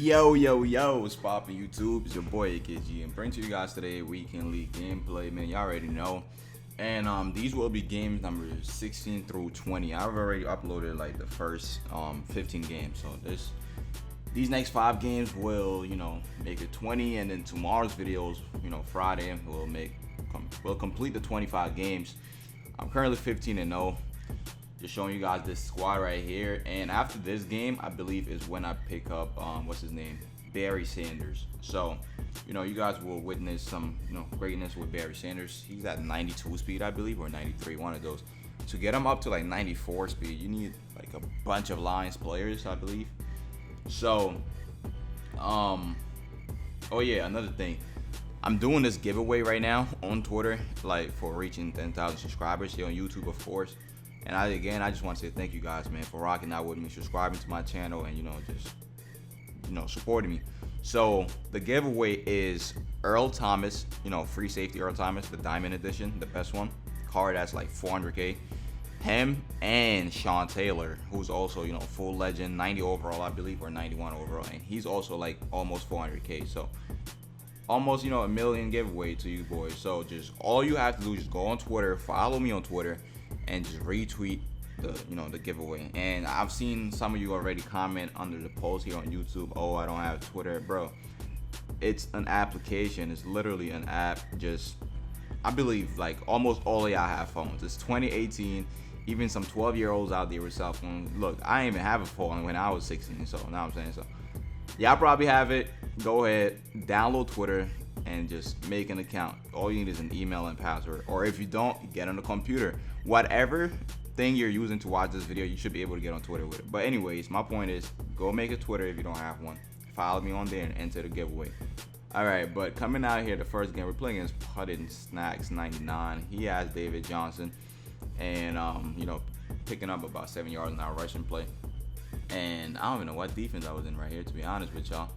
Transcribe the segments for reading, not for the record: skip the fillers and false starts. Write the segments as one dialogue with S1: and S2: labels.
S1: Yo, what's poppin' YouTube? It's your boy AKG and bring to you guys today weekend league gameplay, man. Y'all already know. And these will be games numbers 16 through 20. I've already uploaded like the first 15 games. So these next 5 games will, make it 20, and then tomorrow's videos, Friday, we'll complete the 25 games. I'm currently 15-0. Just showing you guys this squad right here, and after this game, I believe is when I pick up what's his name, Barry Sanders. So, you guys will witness some greatness with Barry Sanders. He's at 92 speed, I believe, or 93, one of those. To get him up to like 94 speed, you need like a bunch of Lions players, I believe. So, oh yeah, another thing. I'm doing this giveaway right now on Twitter, like for reaching 10,000 subscribers here on YouTube, of course. And I just want to say thank you guys, man, for rocking out with me, subscribing to my channel, and just supporting me. So the giveaway is Earl Thomas, free safety Earl Thomas, the Diamond Edition, the best one. Card that's like 400K. Him and Sean Taylor, who's also full legend, 90 overall, I believe, or 91 overall, and he's also like almost 400K. So almost a million giveaway to you boys. So just all you have to do is just go on Twitter, follow me on Twitter, and just retweet the giveaway. And I've seen some of you already comment under the post here on YouTube, oh, I don't have Twitter. Bro, it's an application. It's literally an app. Just, I believe like almost all of y'all have phones. It's 2018. Even some 12-year-olds out there with cell phones. Look, I didn't even have a phone when I was 16, so now I'm saying, so y'all probably have it. Go ahead, download Twitter and just make an account. All you need is an email and password, or if you don't, get on the computer. Whatever thing you're using to watch this video, you should be able to get on Twitter with it. But anyways, my point is, go make a Twitter if you don't have one. Follow me on there and enter the giveaway. Alright, but coming out here, the first game we're playing against Puddin Snacks 99. He has David Johnson, and picking up about 7 yards an hour rushing play. And I don't even know what defense I was in right here, to be honest with y'all.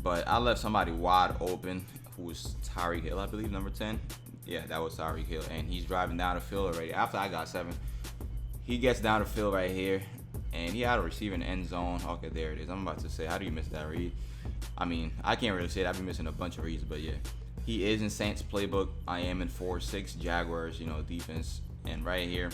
S1: But I left somebody wide open, who was Tyreek Hill, I believe, number 10. Yeah, that was Tyreek Hill, and he's driving down the field already. After I got 7, he gets down the field right here, and he had a receiver in the end zone. Okay, there it is. I'm about to say, how do you miss that read? I mean, I can't really say that. I've been missing a bunch of reads, but yeah. He is in Saints playbook. I am in 4-6 Jaguars, defense. And right here,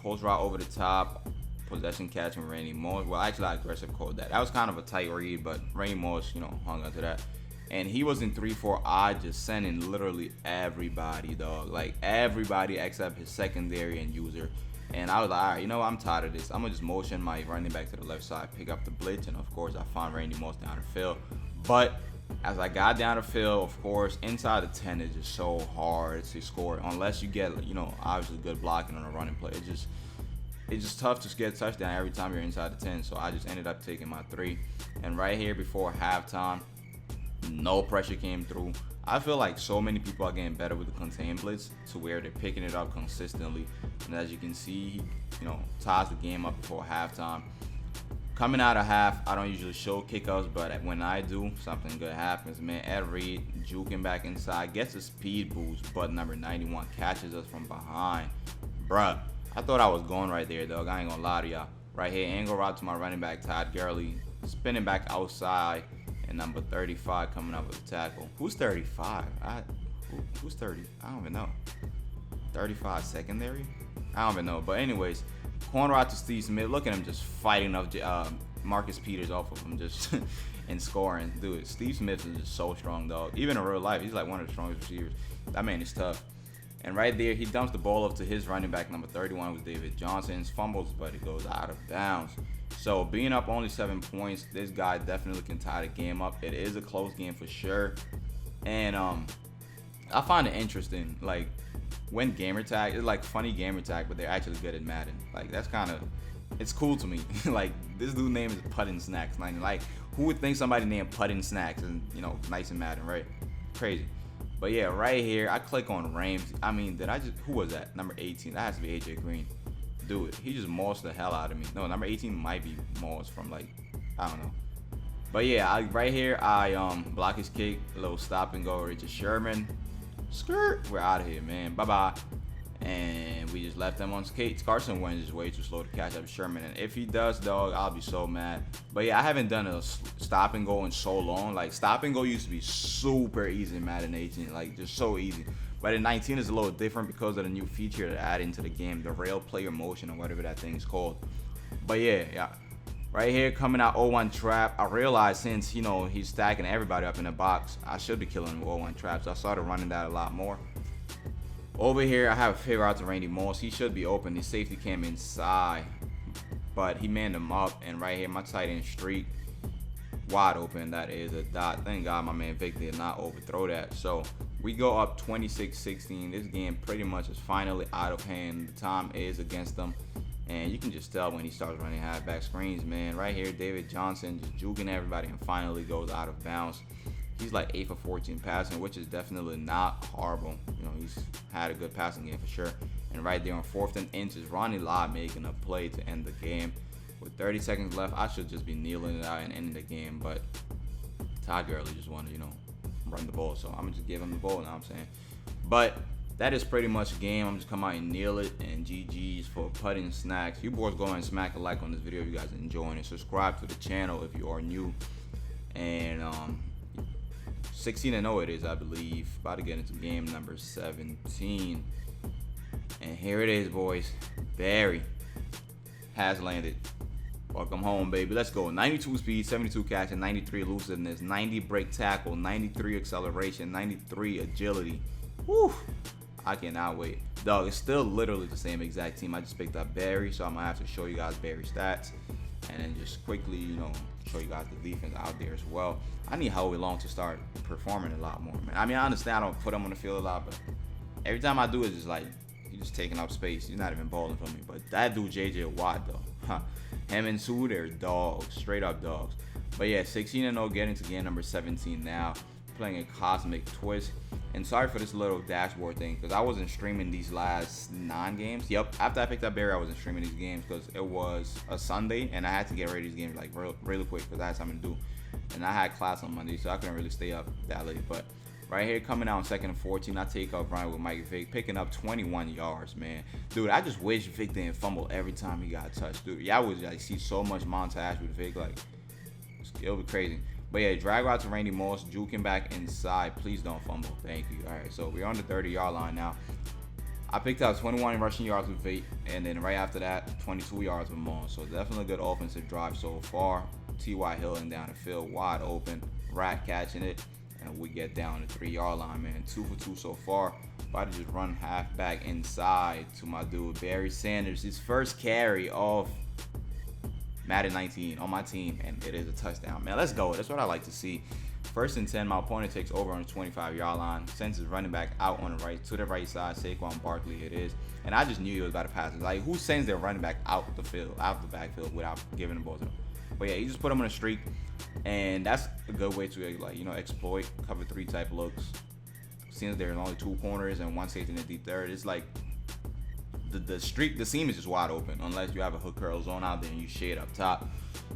S1: post route over the top, possession catch from Randy Moss. Well, actually, I aggressive called that. That was kind of a tight read, but Randy Moss, hung onto that. And he was in 3-4 odd, just sending literally everybody, dog. Like everybody except his secondary and user. And I was like, all right, I'm tired of this. I'm gonna just motion my running back to the left side, pick up the blitz, and of course I found Randy Moss down the field. But as I got down the field, of course, inside the 10 is just so hard to score unless you get, obviously good blocking on a running play. It's just tough to get a touchdown every time you're inside the 10. So I just ended up taking my 3. And right here before halftime, no pressure came through. I feel like so many people are getting better with the contain blitz to where they're picking it up consistently. And as you can see, he, ties the game up before halftime. Coming out of half, I don't usually show kickoffs, but when I do, something good happens, man. Ed Reed juking back inside, gets a speed boost, but number 91 catches us from behind. Bruh, I thought I was going right there, dog. I ain't gonna lie to y'all. Right here, angle route to my running back, Todd Gurley, spinning back outside, and number 35 coming up with a tackle. Who's 35? Who's 30? I don't even know. 35 secondary? I don't even know. But anyways, corner out to Steve Smith. Look at him just fighting up Marcus Peters off of him, just and scoring. Dude, Steve Smith is just so strong, dog. Even in real life, he's like one of the strongest receivers. That man is tough. And right there, he dumps the ball up to his running back, number 31, was David Johnson. Fumbles, but it goes out of bounds. So being up only 7 points, this guy definitely can tie the game up. It is a close game for sure. And I find it interesting, like when gamer tag, it's like funny gamer tag, but they're actually good at Madden. Like that's kind of, it's cool to me. Like this dude's name is Puddin Snacks. Like who would think somebody named Puddin Snacks and nice in Madden, right? Crazy. But yeah, right here, I click on Ramsey. I mean, who was that? Number 18. That has to be AJ Green. Dude, he just mossed the hell out of me. No, number 18 might be Moss from like, I don't know. But yeah, right here, I block his kick, a little stop and go, Richard Sherman. Skirt, we're out of here, man. Bye-bye. And we just left him on skates. Carson Wentz is way too slow to catch up to Sherman. And if he does, dog, I'll be so mad. But yeah, I haven't done a stop and go in so long. Like, stop and go used to be super easy in Madden 18. Like, just so easy. But in 19 is a little different because of the new feature that added into the game, the rail player motion or whatever that thing is called. But yeah. Right here, coming out 0-1 trap. I realized since, you know, he's stacking everybody up in the box, I should be killing 0-1 traps. I started running that a lot more. Over here, I have a figure out to Randy Moss. He should be open. His safety came inside, but he manned him up. And right here, my tight end streak, wide open. That is a dot. Thank God my man Vic did not overthrow that. So we go up 26-16. This game pretty much is finally out of hand. The time is against them. And you can just tell when he starts running halfback screens, man. Right here, David Johnson just juking everybody and finally goes out of bounds. He's like 8 for 14 passing, which is definitely not horrible. You know, he's had a good passing game for sure. And right there on 4th and inches, Ronnie Lott making a play to end the game. With 30 seconds left, I should just be kneeling it out and ending the game. But Todd Gurley just wanted to, you know, run the ball. So I'm going to just give him the ball, you know what I'm saying? But that is pretty much a game. I'm just come out and kneel it, and GG's for putting snacks. You boys go and smack a like on this video if you guys are enjoying it. Subscribe to the channel if you are new. And 16-0 it is, I believe. About to get into game number 17. And here it is, boys. Barry has landed. Welcome home, baby. Let's go. 92 speed, 72 catching, 93 elusiveness, 90 break tackle, 93 acceleration, 93 agility. Whew. I cannot wait. Dog, it's still literally the same exact team. I just picked up Barry, so I'm going to have to show you guys Barry's stats. And then just quickly, you know, show you guys the defense out there as well. I need Howie Long to start performing a lot more, man. I mean, I understand I don't put him on the field a lot, but every time I do, it's just like, he's just taking up space. He's not even balling for me. But that dude, J.J. Watt, though. Him and Sue, they're dogs. Straight up dogs. But yeah, 16-0, getting to game number 17 now. Playing a Cosmic Twist. And sorry for this little dashboard thing, because I wasn't streaming these last 9 games. Yep, after I picked up Barry, I wasn't streaming these games because it was a Sunday, and I had to get ready to these games like really quick because I had something to do. And I had class on Monday, so I couldn't really stay up that late. But right here, coming out in 2nd and 14, I take up Brian with Mike Vick, picking up 21 yards, man. Dude, I just wish Vick didn't fumble every time he got touched, dude. Yeah, I would like see so much montage with Vick, like it'll be crazy. But yeah, drag route to Randy Moss, juking back inside. Please don't fumble. Thank you. All right, so we're on the 30-yard line now. I picked up 21 rushing yards with Vick, and then right after that, 22 yards with Moss. So definitely a good offensive drive so far. T.Y. Hilton down the field, wide open, Rat catching it, and we get down the 3-yard line, man. 2 for 2 so far. About to just run halfback inside to my dude, Barry Sanders. His first carry of Madden 19 on my team, and it is a touchdown, man. Let's go. That's what I like to see. 1st and 10, my opponent takes over on the 25-yard line. Sends his running back out on the right, to the right side. Saquon Barkley it is. And I just knew he was about to pass it. Like, who sends their running back out the field, out the backfield without giving the ball to them? But yeah, you just put him on a streak, and that's a good way to, like, you know, exploit cover 3 type looks. Since there's only 2 corners and 1 safety in the deep third, it's like the streak, the seam is just wide open unless you have a hook curl zone out there and you shade up top.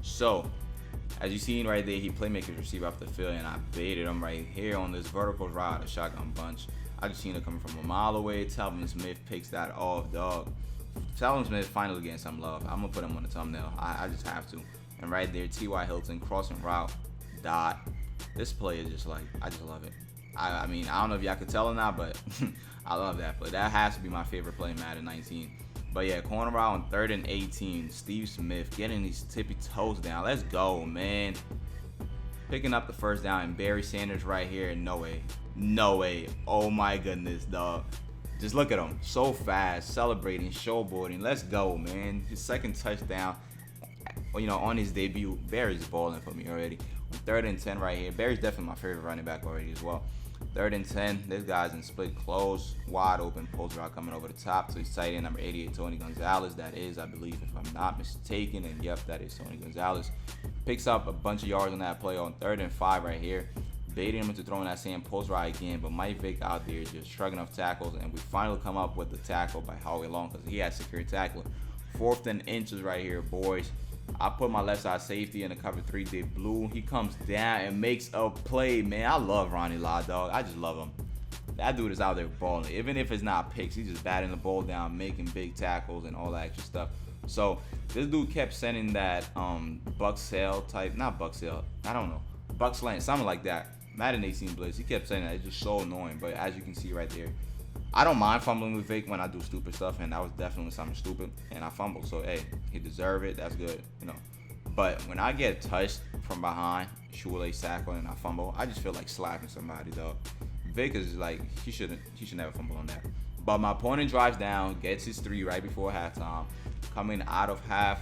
S1: So as you seen right there, he playmakers receiver off the field, and I baited him right here on this vertical route, a shotgun bunch. I just seen it coming from a mile away. Talvin Smith picks that off, dog. Talvin Smith finally getting some love. I'm gonna put him on the thumbnail. I just have to. And right there, T.Y. Hilton crossing route, dot. This play is just like, I just love it. I mean, I don't know if y'all could tell or not, but I love that play. That has to be my favorite play in Madden 19. But yeah, corner route on 3rd and 18. Steve Smith getting these tippy toes down. Let's go, man. Picking up the 1st down, and Barry Sanders right here. No way. No way. Oh my goodness, dog. Just look at him. So fast, celebrating, showboarding. Let's go, man. His 2nd touchdown, you know, on his debut. Barry's balling for me already. On 3rd and 10 right here. Barry's definitely my favorite running back already as well. 3rd and 10. This guy's in split close, wide open post route coming over the top to his tight end number 88, Tony Gonzalez. That is, I believe, if I'm not mistaken. And yep, that is Tony Gonzalez. Picks up a bunch of yards on that play on 3rd and 5 right here. Baiting him into throwing that same post route again, but Mike Vick out there just shrugging off tackles, and we finally come up with the tackle by Howie Long because he had secured tackler. 4th and inches right here, boys. I put my left side safety in the cover 3, did blue. He comes down and makes a play, man. I love Ronnie Lott, dog. I just love him. That dude is out there balling. Even if it's not picks, he's just batting the ball down, making big tackles and all that extra stuff. So this dude kept sending that Buck Sale type, not Buck Sale, I don't know, Buck Slant, something like that. Madden 18 blitz. He kept saying that. It's just so annoying. But as you can see right there, I don't mind fumbling with Vic when I do stupid stuff, and that was definitely something stupid, and I fumbled. So hey, he deserved it. That's good, you know. But when I get touched from behind, shoelace tackle, and I fumble, I just feel like slapping somebody, though. Vic is like, he should never fumble on that. But my opponent drives down, gets his 3 right before halftime. Coming out of half,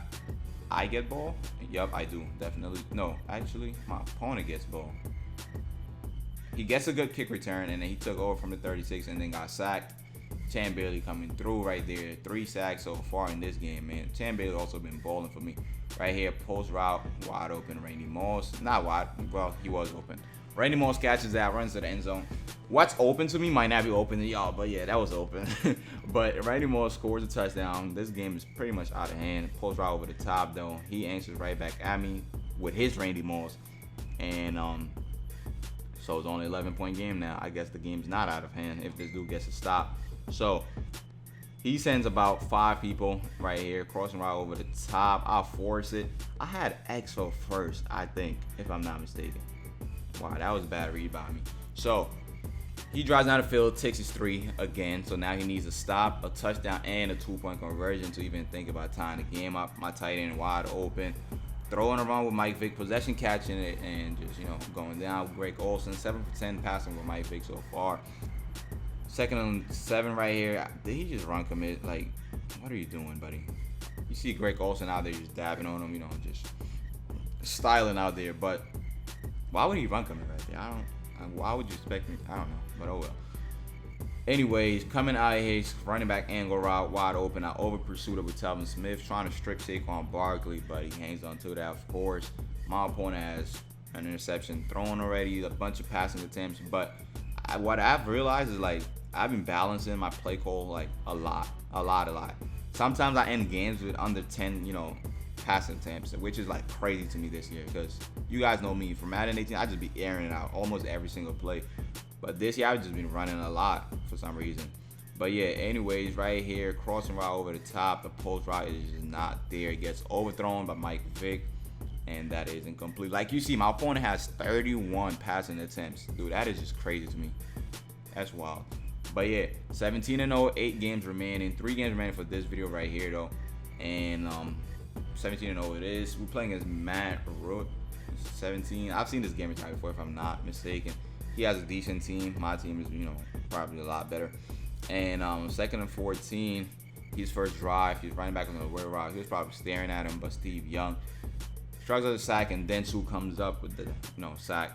S1: I get ball. Yup, I do, definitely. No, actually, my opponent gets ball. He gets a good kick return, and then he took over from the 36 and then got sacked. Chan Bailey coming through right there. 3 sacks so far in this game, man. Chan Bailey also been balling for me. Right here, post route, wide open. Randy Moss, not wide, well, he was open. Randy Moss catches that, runs to the end zone. What's open to me might not be open to y'all, but yeah, that was open. But Randy Moss scores a touchdown. This game is pretty much out of hand. Post route over the top, though. He answers right back at me with his Randy Moss. And, so it's only 11-point game now. I guess the game's not out of hand if this dude gets a stop. So he sends about 5 people right here, crossing right over the top. I'll force it. I had Exo first, I think, if I'm not mistaken. Wow, that was a bad read by me. So he drives down the field, takes his 3 again. So now he needs a stop, a touchdown, and a 2-point conversion to even think about tying the game up. My tight end wide open. Throwing around with Mike Vick, possession catching it, and just, you know, going down with Greg Olsen. 7 for 10 passing with Mike Vick so far. 2nd and 7 right here. Did he just run commit? Like, what are you doing, buddy? You see Greg Olsen out there just dabbing on him, you know, just styling out there. But why would he run commit right there? Why would you expect me? I don't know, but oh well. Anyways, coming out of here, running back angle route, wide open. I over pursued it with Telvin Smith, trying to strip Saquon Barkley, but he hangs on to that, of course. My opponent has an interception thrown already, a bunch of passing attempts, but what I've realized is, like, I've been balancing my play call, like, a lot. Sometimes I end games with under 10, you know, passing attempts, which is, like, crazy to me this year, because you guys know me. For Madden 18, I just be airing it out almost every single play. But this year, I've just been running a lot for some reason. But yeah, anyways, right here, crossing route over the top. The post route is just not there. It gets overthrown by Mike Vick, and that is incomplete. Like you see, my opponent has 31 passing attempts. Dude, that is just crazy to me. That's wild. But yeah, 17-0, 8 games remaining. 3 games remaining for this video right here, though. And 17-0 it is. We're playing as Matt Root. 17. I've seen this game time before, if I'm not mistaken. He has a decent team. My team is, you know, probably a lot better. And 2nd and 14, his first drive, he's running back on the way route. He was probably staring at him, but Steve Young struggles at a sack, and Dentsu comes up with the, you know, sack.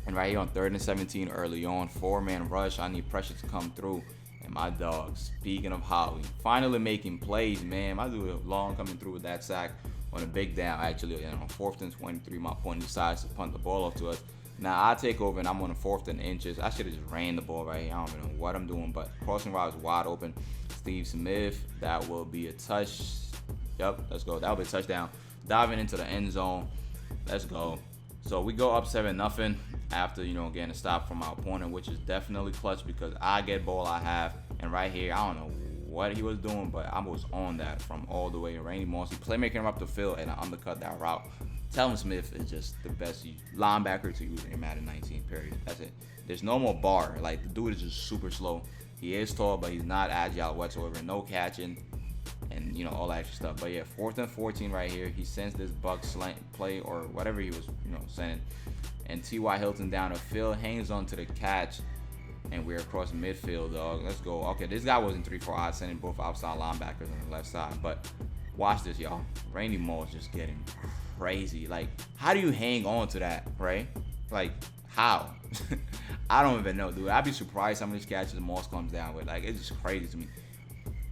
S1: And right here on 3rd and 17, early on, 4-man rush. I need pressure to come through. And my dog, speaking of Howie, finally making plays, man. My dude long coming through with that sack on a big down. Actually, on 4th and 23, my opponent decides to punt the ball off to us. Now I take over and I'm on the 4th and inches. I should have just ran the ball right here. I don't even know what I'm doing, but crossing route is wide open. Steve Smith, that will be a touch. Yep, let's go. That'll be a touchdown. Diving into the end zone. Let's go. So we go up 7-0 after, you know, getting a stop from my opponent, which is definitely clutch because I get ball I have. And right here, I don't know what he was doing, but I was on that from all the way. Randy Moss, he playmaking him up the field, and I undercut that route. Telvin Smith is just the best linebacker to use in Madden 19, period. That's it. There's no more bar. Like, the dude is just super slow. He is tall, but he's not agile whatsoever. No catching and, you know, all that extra stuff. But yeah, 4th and 14 right here. He sends this buck slant play or whatever he was, you know, sending. And T.Y. Hilton down the field, hangs on to the catch. And we're across midfield, dog. Let's go. Okay, this guy wasn't 3-4 odds, sending both outside linebackers on the left side. But watch this, y'all. Randy Moss just getting crazy. Like, how do you hang on to that, right? Like, how? I don't even know, dude. I'd be surprised how many catches Moss comes down with. Like, it's just crazy to me.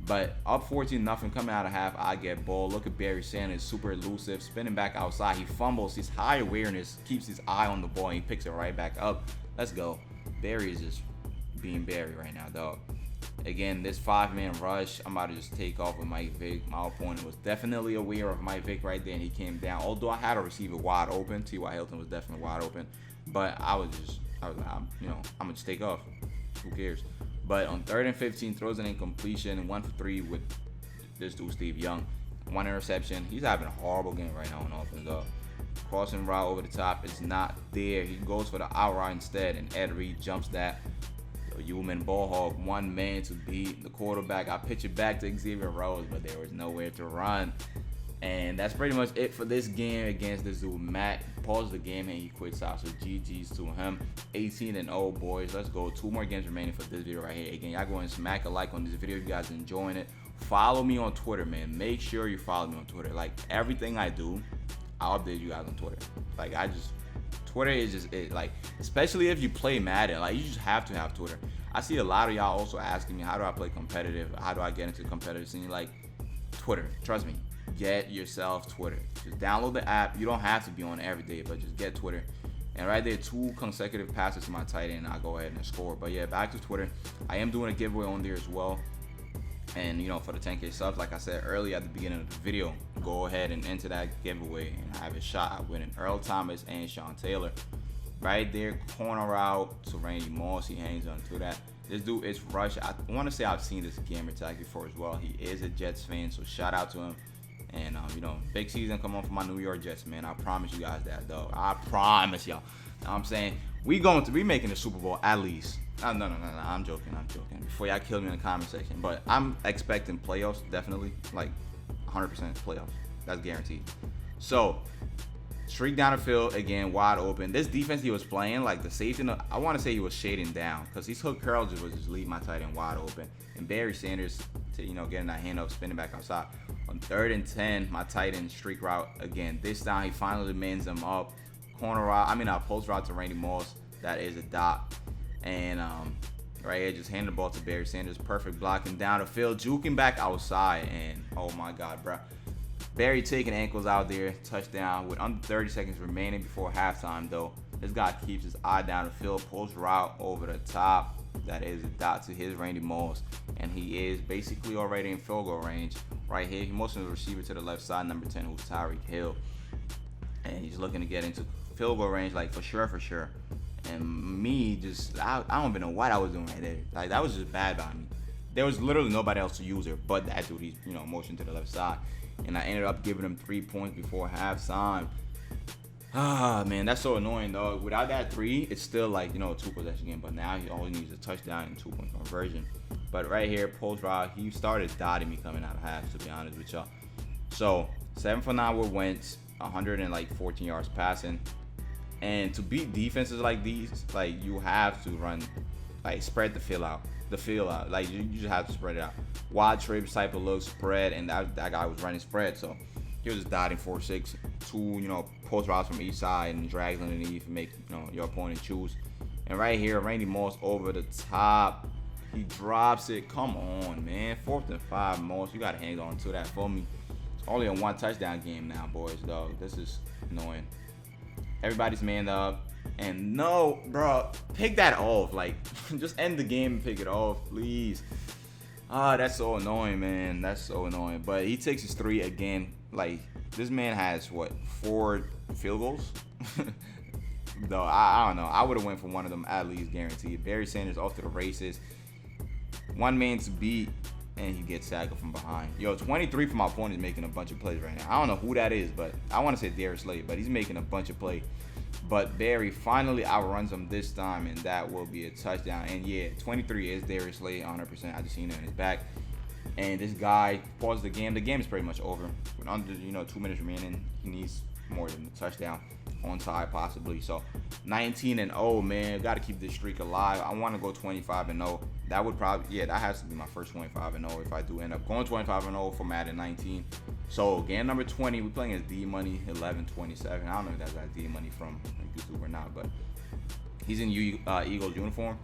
S1: But up 14-0, coming out of half, I get ball. Look at Barry Sanders, super elusive, spinning back outside. He fumbles. His high awareness keeps his eye on the ball, and he picks it right back up. Let's go. Barry is just being Barry right now, dog. Again, this 5-man rush, I'm about to just take off with Mike Vick. My opponent was definitely aware of Mike Vick right there, and he came down. Although I had a receiver wide open, T.Y. Hilton was definitely wide open, but I was like, you know, I'm gonna just take off. Who cares? But on 3rd and 15, throws an incompletion, 1 for 3 with this dude Steve Young. 1 interception. He's having a horrible game right now on offense, though. Crossing route over the top is not there. He goes for the out route instead, and Ed Reed jumps that. Human ball hog, one man to beat the quarterback. I pitch it back to Xavier Rose, but there was nowhere to run. And that's pretty much it for this game against this dude, Matt. Pauses the game and he quits out. So GG's to him. 18-0, boys. Let's go. 2 more games remaining for this video right here. Again, y'all go and smack a like on this video if you guys are enjoying it. Follow me on Twitter, man. Make sure you follow me on Twitter. Like, everything I do, I'll update you guys on Twitter. Like, Twitter is just it. Like, especially if you play Madden, like, you just have to have Twitter. I see a lot of y'all also asking me, how do I play competitive? How do I get into the competitive scene? Like, Twitter. Trust me. Get yourself Twitter. Just download the app. You don't have to be on it every day, but just get Twitter. And right there, 2 consecutive passes to my tight end, I'll go ahead and score. But yeah, back to Twitter. I am doing a giveaway on there as well. And, you know, for the 10K subs, like I said earlier at the beginning of the video, go ahead and enter that giveaway and have a shot at winning Earl Thomas and Sean Taylor. Right there, corner route to Randy Moss. He hangs on to that. This dude is rush. I want to say I've seen this gamer tag before as well. He is a Jets fan, so shout out to him. And, you know, big season come on for my New York Jets, man. I promise you guys that, though. I promise y'all. You know what I'm saying? We making the Super Bowl at least. No, I'm joking. Before y'all kill me in the comment section. But I'm expecting playoffs, definitely. Like, 100% playoffs. That's guaranteed. So, streak down the field, again, wide open. This defense he was playing, like the safety, I want to say he was shading down. Because his hook curl was just leave my tight end wide open. And Barry Sanders, to, you know, getting that hand up, spinning back outside. On 3rd and 10, my tight end streak route. Again, this time he finally mans him up. Corner route, post route to Randy Moss. That is a dot. And right here, just hand the ball to Barry Sanders. Perfect blocking down the field, juking back outside. And oh my God, bro. Barry taking ankles out there. Touchdown with under 30 seconds remaining before halftime, though. This guy keeps his eye down the field. Post route over the top. That is a dot to his Randy Moss. And he is basically already in field goal range. Right here, he motions the receiver to the left side, number 10, who's Tyreek Hill. And he's looking to get into field goal range, like, for sure. And me, I don't even know what I was doing right there. Like, that was just bad by me. There was literally nobody else to use her but that dude. He's, you know, motioned to the left side. And I ended up giving him 3 points before halftime. Ah, man, that's so annoying, dog. Without that 3, it's still like, you know, a 2-possession game. But now he only needs a touchdown and 2-point conversion. But right here, post route, he started dotting me coming out of half, to be honest with y'all. So, 7 for 9 with Wentz, 114 yards passing. And to beat defenses like these, like, you have to run, like, spread the field out. Like, you just have to spread it out. Wide trips type of look, spread, and that guy was running spread. So, he was just dotting 4-6, 2, you know, post routes from each side and drags underneath and make, you know, your opponent choose. And right here, Randy Moss over the top. He drops it. Come on, man. 4th and 5, Moss. You got to hang on to that for me. It's only a 1 touchdown game now, boys, dog. This is annoying. Everybody's manned up. And no, bro, pick that off. Like, just end the game and pick it off, please. That's so annoying, man. That's so annoying. But he takes his 3 again. Like, this man has, what, 4 field goals? Though, I don't know. I would have went for one of them at least, guaranteed. Barry Sanders off to the races. 1 man to beat, and he gets tackled from behind. Yo, 23 for my opponent is making a bunch of plays right now. I don't know who that is, but I want to say Darius Slade, but he's making a bunch of plays. But Barry finally outruns him this time, and that will be a touchdown. And yeah, 23 is Darius Slade, 100%. I just seen it in his back. And this guy pauses the game. The game is pretty much over. With under, 2 minutes remaining, he needs more than a touchdown. Onside possibly. So 19-0, man. Got to keep this streak alive. I want to go 25-0. That would probably, that has to be my first 25-0 if I do end up going 25-0 for Madden 19. So game number 20, we're playing as D Money 1127. I don't know if that's that D Money from YouTube or not, but he's in Eagles uniform,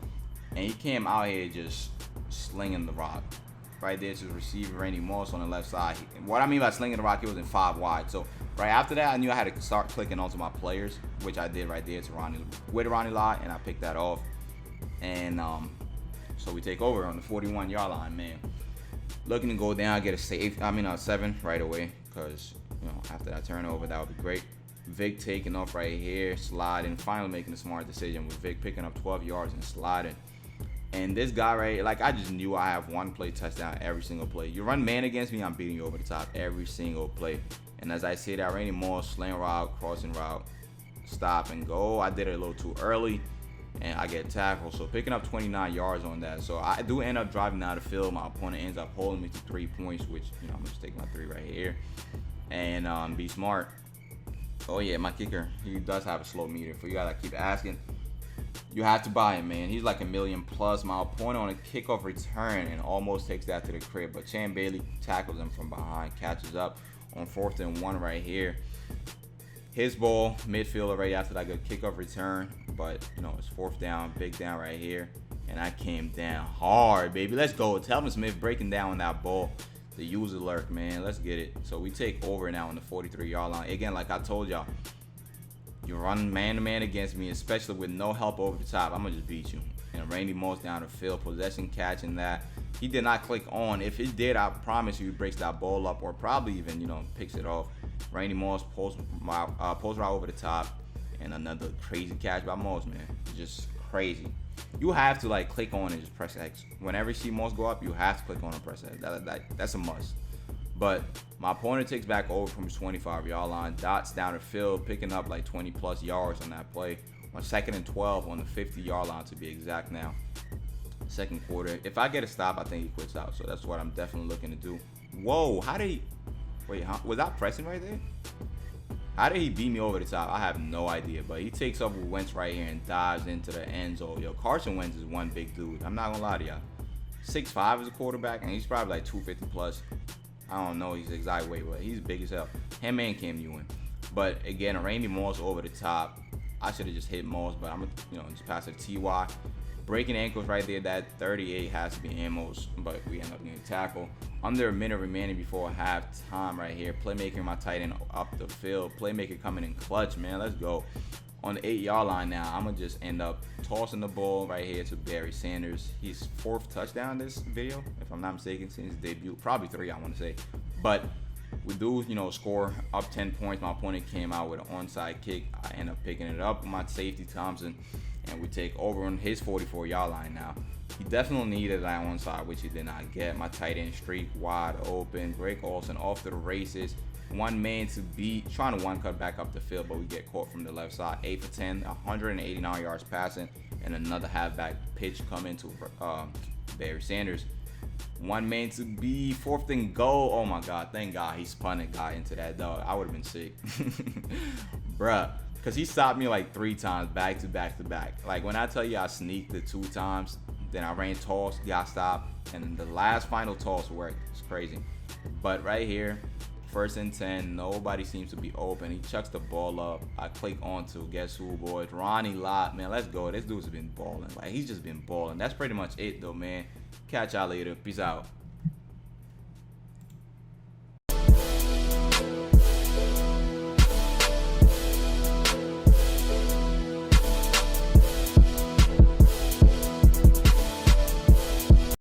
S1: and he came out here just slinging the rock. Right there to the receiver, Randy Moss on the left side. What I mean by slinging the rock, he was in 5 wide. So right after that, I knew I had to start clicking onto my players, which I did right there to Ronnie Lott, and I picked that off. And so we take over on the 41-yard line, man. Looking to go down, get a 7 right away, because after that turnover, that would be great. Vic taking off right here, sliding, finally making a smart decision with Vic picking up 12 yards and sliding. And this guy right, like I just knew I have one play touchdown every single play. You run man against me, I'm beating you over the top every single play. And as I say that, Randy Moss, slant route, crossing route, stop and go. I did it a little too early, and I get tackled. So picking up 29 yards on that. So I do end up driving out of the field. My opponent ends up holding me to 3 points, which, you know, I'm just taking my 3 right here. And be smart. Oh yeah, my kicker, he does have a slow meter. For you guys that keep asking, you have to buy him, man. He's like $1 million plus. My opponent on a kickoff return and almost takes that to the crib, but Chan Bailey tackles him from behind, catches up on 4th and 1 right here. His ball, midfield right after that good kickoff return, but you know, it's 4th down, big down right here, and I came down hard, baby. Let's go. Telvin Smith breaking down on that ball. The user alert, man. Let's get it. So we take over now on the 43-yard line. Again, like I told y'all, you run man-to-man against me, especially with no help over the top, I'm going to just beat you. And Randy Moss down the field, possession catching that. He did not click on. If it did, I promise you he breaks that ball up or probably even, you know, picks it off. Randy Moss post route over the top. And another crazy catch by Moss, man. Just crazy. You have to, like, click on and just press X. Whenever you see Moss go up, you have to click on and press X. That's a must. But my opponent takes back over from his 25-yard line, dots down the field, picking up like 20-plus yards on that play. On 2nd and 12 on the 50-yard line to be exact now. Second quarter. If I get a stop, I think he quits out. So that's what I'm definitely looking to do. Whoa, how did he... Wait, was I pressing right there? How did he beat me over the top? I have no idea. But he takes over Wentz right here and dives into the end zone. Yo, Carson Wentz is one big dude. I'm not going to lie to y'all. 6'5" as a quarterback, and he's probably like 250 plus. I don't know his exact weight, but he's big as hell. Him and Cam Newton. But again, Randy Moss over the top. I should have just hit Moss, but I'm gonna, you know, just pass it to Ty. Breaking ankles right there. That 38 has to be Amos, but we end up getting tackled. Under a minute remaining before halftime right here. Playmaker, my tight end up the field. Playmaker coming in clutch, man. Let's go. On the 8-yard line now, I'm gonna just end up tossing the ball right here to Barry Sanders. His 4th touchdown this video, if I'm not mistaken, since his debut. Probably 3, I want to say. But we do, you know, score up 10 points. My opponent came out with an onside kick. I end up picking it up with my safety Thompson, and we take over on his 44-yard line now. He definitely needed that onside, which he did not get. My tight end streak wide open. Drake Olsen off to the races. One man to beat, trying to one cut back up the field, but we get caught from the left side. 8 for 10, 189 yards passing, and another halfback pitch coming to Barry Sanders. One man to beat, 4th and goal. Oh my God, thank God he spun and got into that dog. I would have been sick. Bruh, because he stopped me like 3 times back to back to back. Like when I tell you I sneaked the 2 times, then I ran toss, got stopped, and then the last final toss worked. It's crazy. But right here, 1st and 10, nobody seems to be open. He chucks the ball up. I click onto, guess who, boys? Ronnie Lott, man, let's go. This dude's been balling. Like, he's just been balling. That's pretty much it, though, man. Catch y'all later. Peace out.